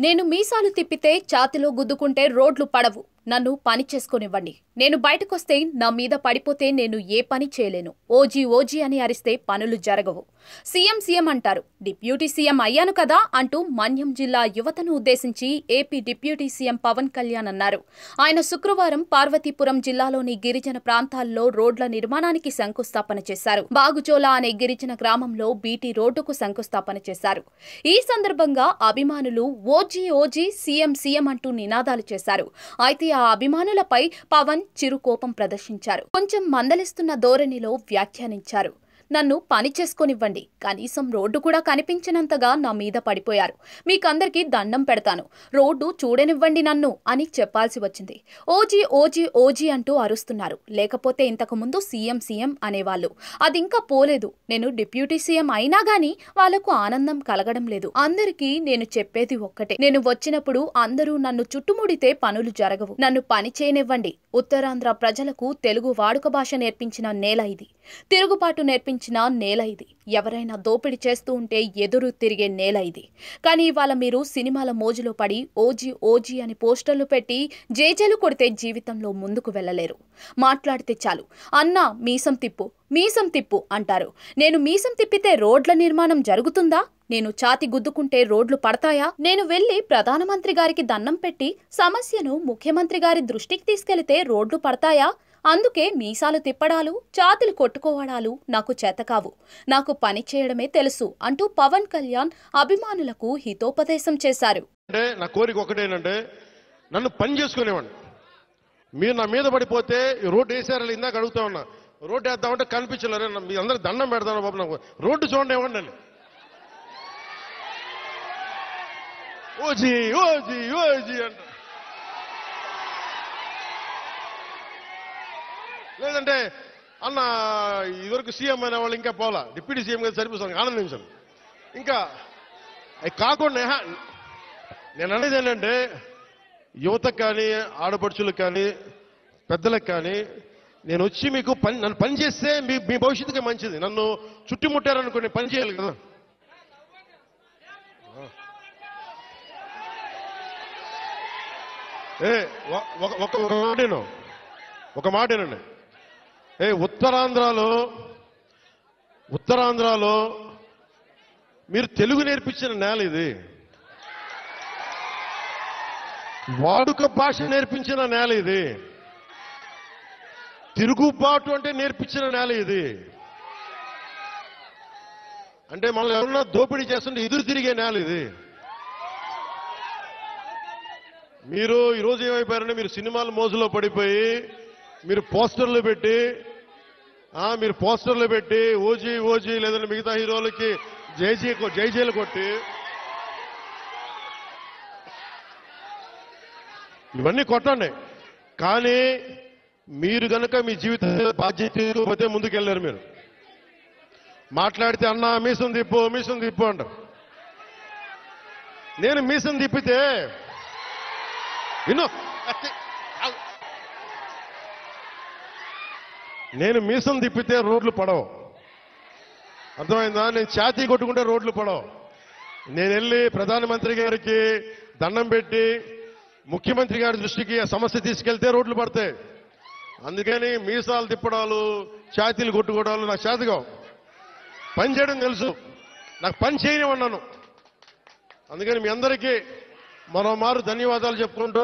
నేను మీసాలు తిప్పితే ఛాతిలో గుద్దుకుంటే రోడ్లు పడవు. నన్ను పని చేసుకొనివ్వండి. నేను బయటకొస్తే నా మీద పడిపోతే నేను ఏ పని చేయలేను. ఓజీ ఓజీ అని అరిస్తే పనులు జరగవు. సీఎం సీఎం అంటారు. డిప్యూటీ సీఎం అయ్యాను కదా అంటూ మన్యం జిల్లా యువతను ఉద్దేశించి AP deputy CM Pawan Kalyan అన్నారు. ఆయన శుక్రవారం పార్వతీపురం జిల్లాలోని గిరిజన ప్రాంతాల్లో రోడ్ల నిర్మాణానికి శంకుస్థాపన చేశారు. బాగుచోల అనే గిరిజన గ్రామంలో బీటీ రోడ్డుకు శంకుస్థాపన చేశారు. ఈ సందర్భంగా అభిమానులు ఓజీ ఓజీ సీఎం సీఎం అంటూ నినాదాలు చేశారు. అయితే ఆ అభిమానులపై పవన్ చిరుకోపం ప్రదర్శించారు. కొంచెం మందలిస్తున్న ధోరణిలో వ్యాఖ్యానించారు. నన్ను పని చేసుకొనివ్వండి. కనీసం రోడ్డు కూడా కనిపించినంతగా నా మీద పడిపోయారు. మీకందరికీ దండం పెడతాను. రోడ్డు చూడనివ్వండి నన్ను అని చెప్పాల్సి వచ్చింది. ఓజీ ఓజీ ఓజీ అంటూ అరుస్తున్నారు. లేకపోతే ఇంతకు ముందు సీఎం సీఎం అనేవాళ్ళు. అదింకా పోలేదు. నేను డిప్యూటీ సీఎం అయినా గానీ వాళ్లకు ఆనందం కలగడం లేదు. అందరికీ నేను చెప్పేది ఒక్కటే. నేను వచ్చినప్పుడు అందరూ నన్ను చుట్టుముడితే పనులు జరగవు. నన్ను పని చేయనివ్వండి. ఉత్తరాంధ్ర ప్రజలకు తెలుగు వాడుక భాష నేర్పించిన నేల ఇది. తిరుగుబాటు నేర్పించిన నేల ఇది. ఎవరైనా దోపిడీ చేస్తూ ఉంటే ఎదురు తిరిగే నేల ఇది. కానీ ఇవాళ మీరు సినిమాల మోజులో పడి ఓజీ ఓజీ అని పోస్టర్లు పెట్టి జేజేలు కొడితే జీవితంలో ముందుకు వెళ్ళలేరు. మాట్లాడితే చాలు అన్నా మీసం తిప్పు మీసం తిప్పు అంటారు. నేను మీసం తిప్పితే రోడ్ల నిర్మాణం జరుగుతుందా? నేను ఛాతి గుద్దుకుంటే రోడ్లు పడతాయా? నేను వెళ్లి ప్రధానమంత్రి గారికి దండం పెట్టి సమస్యను ముఖ్యమంత్రి గారి దృష్టికి తీసుకెళ్తే రోడ్లు పడతాయా? అందుకే మీసాలు తిప్పడాలు ఛాతీలు కొట్టుకోవడాలు నాకు చేతకావు. నాకు పని చేయడమే తెలుసు అంటూ పవన్ కళ్యాణ్ అభిమానులకు హితోపదేశం చేశారు. నా కోరిక ఒకటేనంటే నన్ను పని చేసుకునేవాడిని. మీరు నా మీద పడిపోతే రోడ్డు వేసారని ఇందాక అడుగుతా ఉన్నా. రోడ్డు వేద్దామంటే కనిపించలేరు. మీ అందరూ దండం పెడతాను బాబు. నాకు రోడ్డు చూడండి ఇవ్వండి అని. ఓజీ ఓజీ ఓజీ అంట. లేదంటే అన్న ఇదివరకు సీఎం అయిన వాళ్ళు ఇంకా పోలా, డిప్యూటీ సీఎం గారు సరిపోతాను ఆనందించాను. ఇంకా అవి కాకుండా నేను అనేది ఏంటంటే యువతకు కానీ ఆడపడుచులకు కానీ పెద్దలకు కానీ నేను వచ్చి మీకు నన్ను పని చేస్తే మీ భవిష్యత్తుకే మంచిది. నన్ను చుట్టుముట్టారనుకోండి పని చేయాలి కదా. ఒక మాటేనండి. ఉత్తరాంధ్రలో మీరు తెలుగు నేర్పించిన నేల ఇది. వాడుక భాష నేర్పించిన నేల ఇది. తిరుగుబాటు అంటే నేర్పించిన నేల ఇది. అంటే మనల్ని ఎవరన్నా దోపిడీ చేస్తుంటే ఎదురు తిరిగే నేల ఇది. మీరు ఈరోజు ఏమైపోయారంటే మీరు సినిమాల మోజులో పడిపోయి మీరు పోస్టర్లు పెట్టి ఓజీ ఓజీ లేదంటే మిగతా హీరోలకి జైజేలు కొట్టి ఇవన్నీ కొట్టండి. కానీ మీరు గనక మీ జీవితంలో బాధ్యత ముందుకెళ్ళారు. మీరు మాట్లాడితే అన్నా మీసం తిప్పు అంటారు. నేను మీసం తిప్పితే నేను మీసం తిప్పితే రోడ్లు పడవు. అర్థమైందా? నేను ఛాతీ కొట్టుకుంటే రోడ్లు పడవు. నేను వెళ్ళి ప్రధానమంత్రి గారికి దండం పెట్టి ముఖ్యమంత్రి గారి దృష్టికి ఆ సమస్య తీసుకెళ్తే రోడ్లు పడతాయి. అందుకని మీసాలు తిప్పడాలు ఛాతీలు కొట్టుకోవడాలు నాకు చేతగా. పని చేయడం తెలుసు, నాకు పని చేయనివన్నాను. అందుకని మీ అందరికీ మరోమారు ధన్యవాదాలు చెప్పుకుంటూ